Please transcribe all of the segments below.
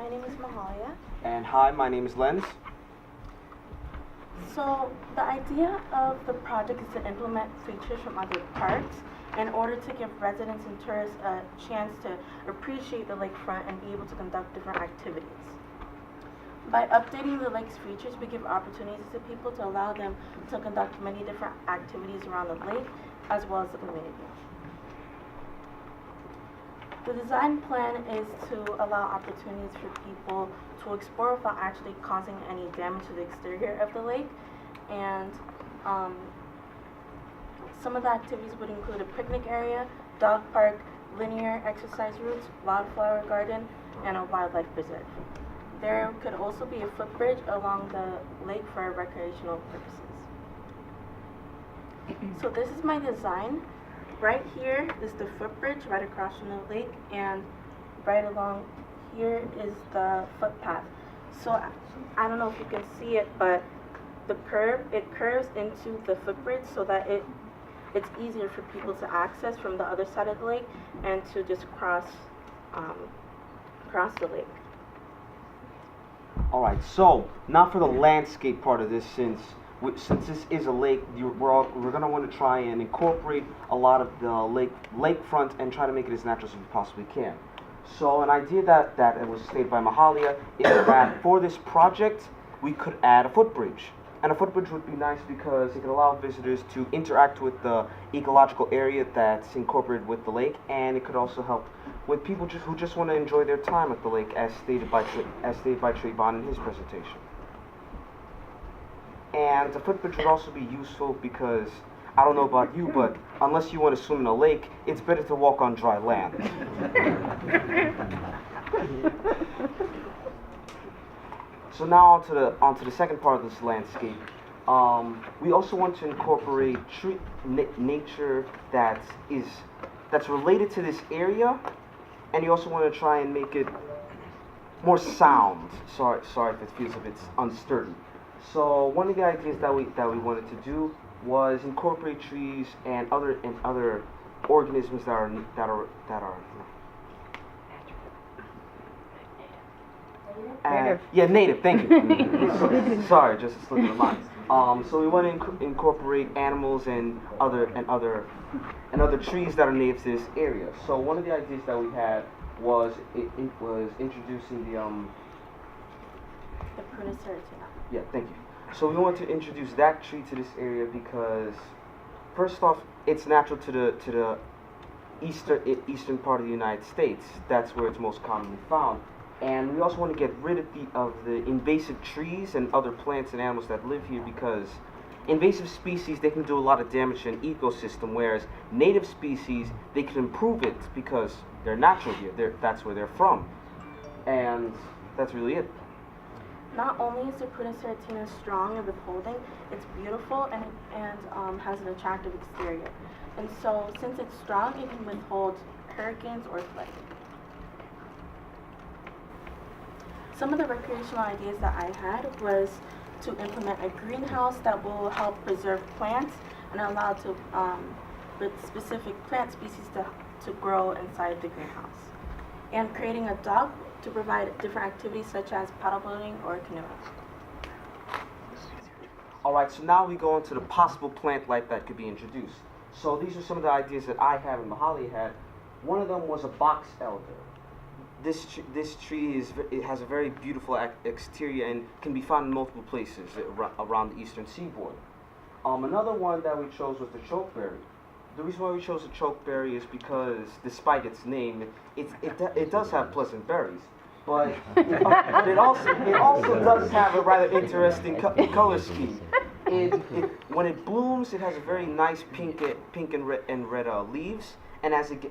my name is Mahalia. And hi, my name is Leins. So the idea of the project is to implement features from other parks in order to give residents and tourists a chance to appreciate the lakefront and be able to conduct different activities. By updating the lake's features, we give opportunities to people to allow them to conduct many different activities around the lake as well as the community. The design plan is to allow opportunities for people to explore without actually causing any damage to the exterior of the lake. And some of the activities would include a picnic area, dog park, linear exercise routes, wildflower garden, and a wildlife preserve. There could also be a footbridge along the lake for recreational purposes. So this is my design. Right here is the footbridge right across from the lake, and right along here is the footpath. So I don't know if you can see it, but it curves into the footbridge so that it's easier for people to access from the other side of the lake and to just cross the lake. All right, so now for the landscape part of this, since this is a lake, we're going to want to try and incorporate a lot of the lakefront and try to make it as natural as we possibly can. So an idea that it was stated by Mahalia is that for this project, we could add a footbridge. And a footbridge would be nice because it could allow visitors to interact with the ecological area that's incorporated with the lake, and it could also help with people who just want to enjoy their time at the lake, as stated by Trayvon in his presentation. And the footbridge would also be useful because, I don't know about you, but unless you want to swim in a lake, it's better to walk on dry land. So now onto the second part of this landscape. We also want to incorporate nature that's related to this area, and you also want to try and make it more sound. Sorry if it feels a bit unsturdy. So one of the ideas that we wanted to do was incorporate trees and other organisms that are Native. Yeah, native. Thank you. Sorry, just a slip of the mind. So we want to incorporate animals and other trees that are native to this area. So one of the ideas that we had was introducing the Prunus serratina. Yeah, thank you. So we want to introduce that tree to this area because, first off, it's natural to the eastern part of the United States. That's where it's most commonly found. And we also want to get rid of the invasive trees and other plants and animals that live here, because invasive species, they can do a lot of damage to an ecosystem, whereas native species, they can improve it because they're natural here. That's where they're from. And that's really it. Not only is the Prunus serratina strong and withholding, it's beautiful and has an attractive exterior. And so since it's strong, it can withhold hurricanes or flooding. Some of the recreational ideas that I had was to implement a greenhouse that will help preserve plants and allow with specific plant species to grow inside the greenhouse. And creating a dock to provide different activities such as paddleboarding or canoeing. Alright, so now we go into the possible plant life that could be introduced. So these are some of the ideas that I have and Mahalia had. One of them was a box elder. This tree has a very beautiful exterior and can be found in multiple places around the eastern seaboard. Another one that we chose was the chokeberry. The reason why we chose the chokeberry is because, despite its name, it does have pleasant berries, but it also does have a rather interesting color scheme. When it blooms, it has a very nice pink and red leaves. And as it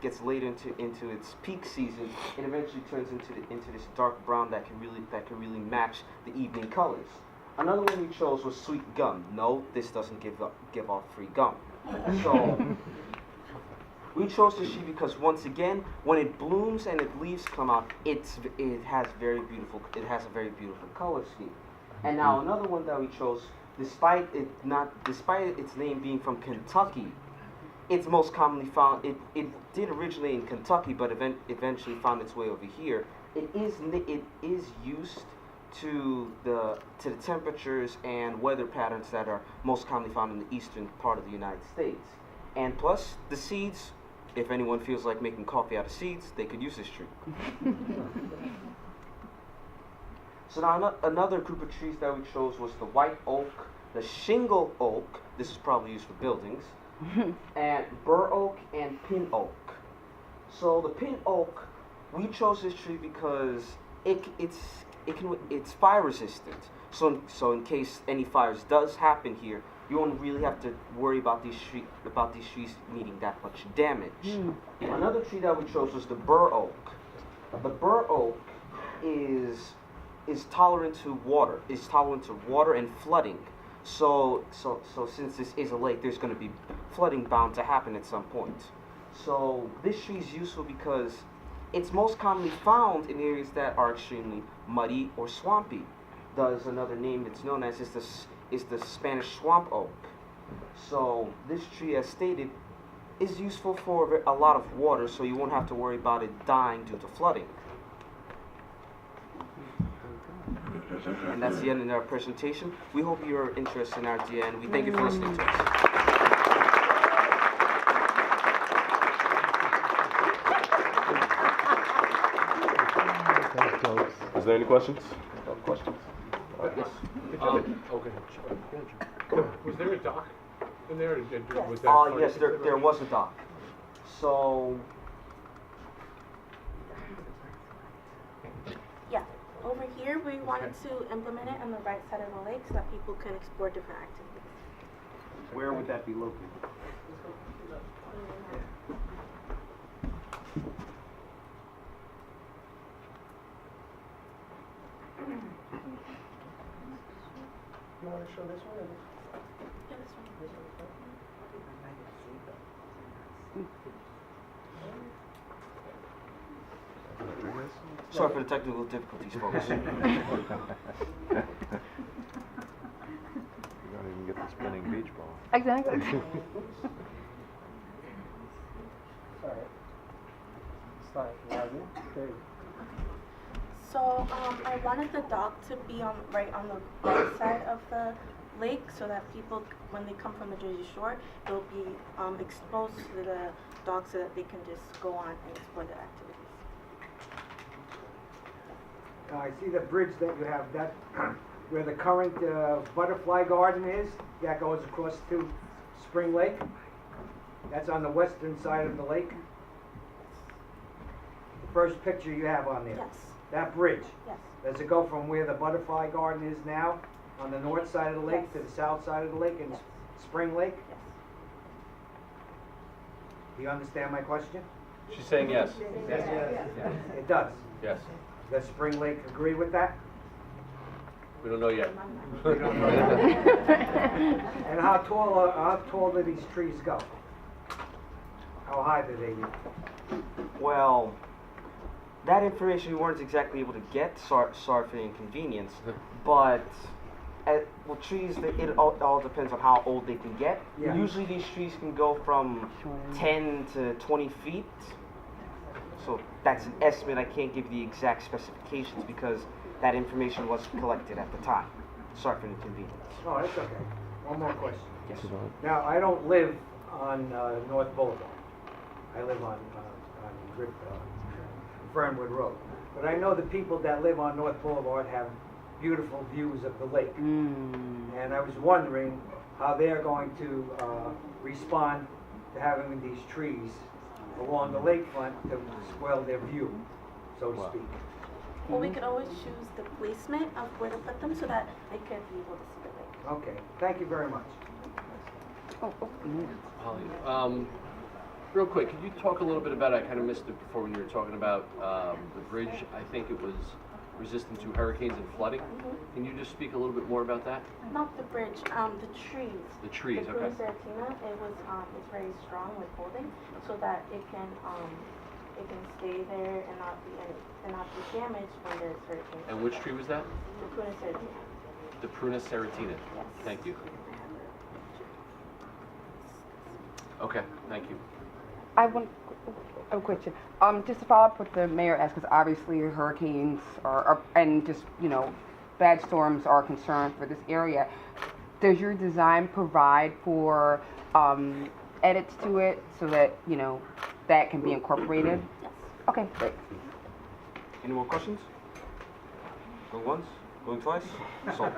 gets later into its peak season, it eventually turns into this dark brown that can really match the evening colors. Another one we chose was sweet gum. No, this doesn't give off free gum. So we chose this tree because, once again, when it blooms and its leaves come out, it has a very beautiful color scheme. And now another one that we chose, despite its name being from Kentucky, it's most commonly found. It did originally in Kentucky, but eventually found its way over here, it is used to the temperatures and weather patterns that are most commonly found in the eastern part of the United States. And plus, the seeds, if anyone feels like making coffee out of seeds, they could use this tree. So now another group of trees that we chose was the white oak, the shingle oak, this is probably used for buildings, and bur oak and pin oak. So the pin oak, we chose this tree because it's fire resistant. So in case any fires does happen here, you won't really have to worry about these trees needing that much damage. Another tree that we chose was the bur oak. The bur oak is tolerant to water. Is tolerant to water and flooding. So since this is a lake, there's going to be flooding bound to happen at some point. So this tree is useful because it's most commonly found in areas that are extremely muddy or swampy. Thus, another name it's known as is the Spanish swamp oak. So this tree, as stated, is useful for a lot of water, so you won't have to worry about it dying due to flooding. And that's the end of our presentation. We hope you're interested in our idea, and we thank you for listening to us. Is there any questions? No questions? Yes. Okay. Was there a dock in there? Was that Yes, there was a dock. So, Yeah, over here we wanted to implement it on the right side of the lake so that people can explore different activities. Where would that be located? You want to show this one? Yeah, this one. sorry for the technical difficulties, folks. You don't even get the spinning beach ball. Exactly. Sorry. Start. There you go. So I wanted the dock to be right on the right side of the lake so that people, when they come from the Jersey Shore, they'll be exposed to the dock so that they can just go on and explore the activities. I see the bridge that you have, that where the current butterfly garden is, that goes across to Spring Lake. That's on the western side of the lake. The first picture you have on there. Yes, That bridge, yes, does it go from where the butterfly garden is now, on the north side of the lake, Yes. to the south side of the lake in Yes. Spring Lake? yes. Do you understand my question? She's saying yes. It does. Yes. Does Spring Lake agree with that? We don't know yet. And how tall do these trees go? How high do they get? Well, that information we weren't exactly able to get. Sorry for the inconvenience. But trees, it all depends on how old they can get. Yeah. Usually these trees can go from 10 to 20 feet. So that's an estimate. I can't give you the exact specifications because that information wasn't collected at the time. Sorry for the inconvenience. Oh, that's okay. One more question. Yes. Now, I don't live on North Boulevard. I live on Fernwood Road. But I know the people that live on North Boulevard have beautiful views of the lake. And I was wondering how they're going to respond to having these trees along the lakefront to spoil their view, so to speak. Well, we could always choose the placement of where to put them so that they could be able to see the lake. Okay, thank you very much. Holly, real quick, could you talk a little bit about, I kind of missed it before when you were talking about the bridge. I think it was resistant to hurricanes and flooding. Can you just speak a little bit more about that? Not the bridge, the trees. The trees, the okay. Prunus serratina, it's very strong with holding, so that it can stay there and not be damaged when there's hurricanes. And which tree was that? The Prunus serratina. The Prunus serratina. Yes. Thank you. Okay, thank you. I want a question. Just to follow up what the mayor asked, because obviously hurricanes are, and just, you know, bad storms are a concern for this area. Does your design provide for edits to it so that, you know, that can be incorporated? Yes. Okay, great. Any more questions? Going once? Going twice? Sold.